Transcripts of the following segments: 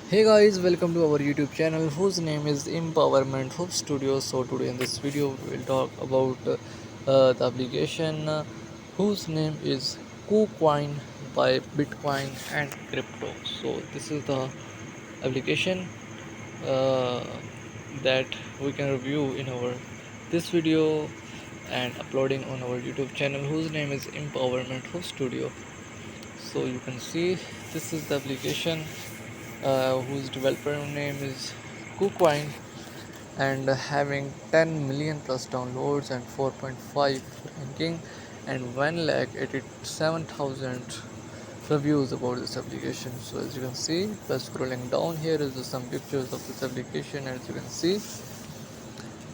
Hey guys, welcome to our YouTube channel whose name is Empowerment Hub Studio. So today in this video we will talk about the application whose name is KuCoin by Bitcoin and crypto. So this is the application uh, that we can review in our this video and uploading on our YouTube channel whose name is Empowerment Hub Studio. So you can see this is the application whose developer name is KuCoin and having 10 million plus downloads and 4.5 ranking and 1 lakh 87,000 reviews about this application. So as you can see, by scrolling down here is some pictures of this application as you can see.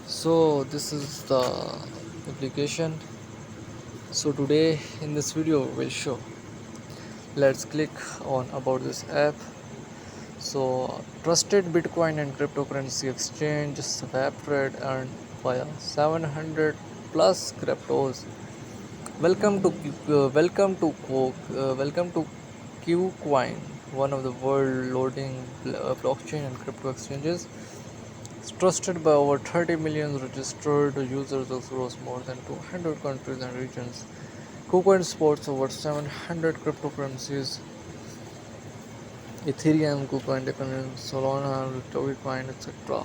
So this is the application. So today in this video we'll show. Let's click on about this app. So, trusted Bitcoin and cryptocurrency exchange Swaptrade earned via 700 plus cryptos. Welcome to KuCoin, one of the world leading blockchain and crypto exchanges. It's trusted by over 30 million registered users across more than 200 countries and regions. KuCoin supports over 700 cryptocurrencies: Ethereum, KuCoin, Solana, Dogecoin, etc.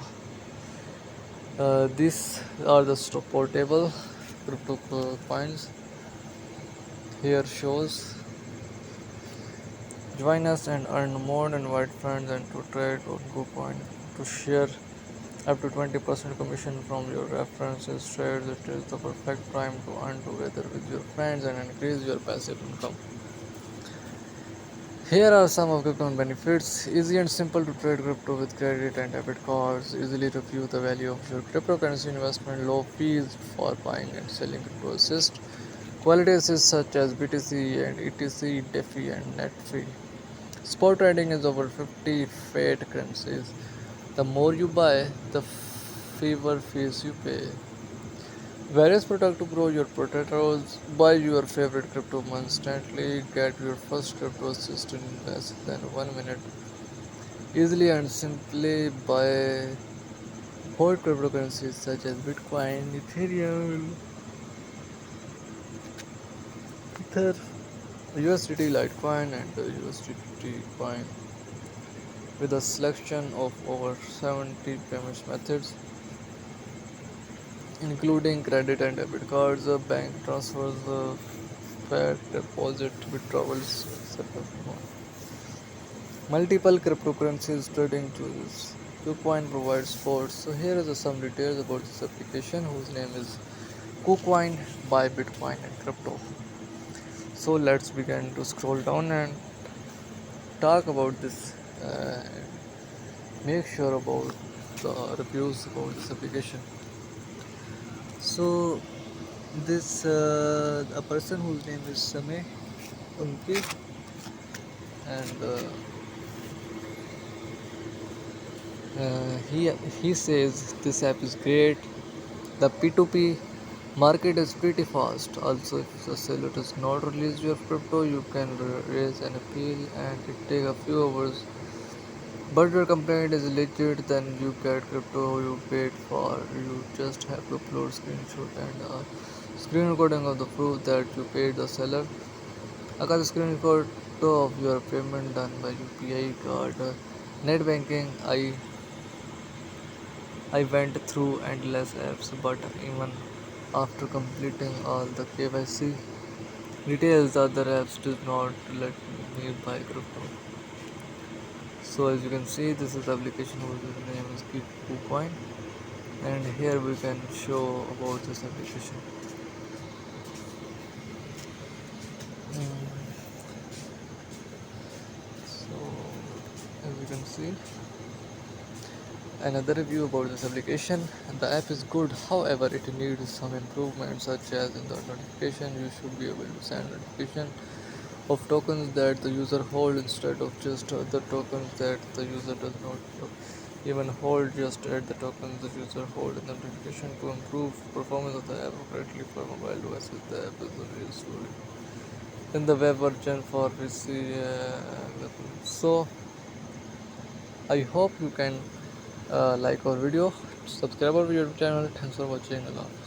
These are the portable crypto coins. Here shows join us and earn more, invite friends and to trade on KuCoin to share up to 20% commission from your references trades. It is the perfect time to earn together with your friends and increase your passive income. Here are some of crypto benefits. Easy and simple to trade crypto with credit and debit cards. Easily review the value of your cryptocurrency investment. Low fees for buying and selling crypto assist. Quality assist such as BTC and ETC, DeFi and NetFree. Spot trading is over 50 fiat currencies. The more you buy, the fewer fees you pay. Various products to grow your potatoes. Buy your favorite crypto instantly. Get your first crypto assist in less than 1 minute. Easily and simply buy hold cryptocurrencies such as Bitcoin, Ethereum, Ether, USDT Litecoin, and USDT Coin with a selection of over 70 payment methods, including credit and debit cards, bank transfers, fiat deposit, withdrawals, etc. Multiple cryptocurrencies trading tools. KuCoin provides sports. So here is some details about this application whose name is KuCoin by Bitcoin and crypto. So let's begin to scroll down and talk about this. Make sure about the reviews about this application. So this a person whose name is Sameh Unki and he says this app is great. The P2P market is pretty fast. Also, if the seller does not release your crypto, you can raise an appeal and it take a few hours. But your complaint is legit, then you get crypto you paid for. You just have to upload screenshot and screen recording of the proof that you paid the seller. I got a screen record of your payment done by UPI card, net banking. I went through endless apps, but even after completing all the KYC details, the other apps did not let me buy crypto. So as you can see, this is the application whose name is KuCoin, and here we can show about this application. So as you can see, another review about this application. The app is good, however, it needs some improvements, such as in the notification. You should be able to send notification of tokens that the user hold instead of just other tokens that the user does not even hold. Just add the tokens the user hold in the notification to improve performance of the app. Correctly for mobile devices, the app is very slowly in the web version for PC. So I hope you can like our video, subscribe our YouTube channel. Thanks for watching. Allah Hafiz.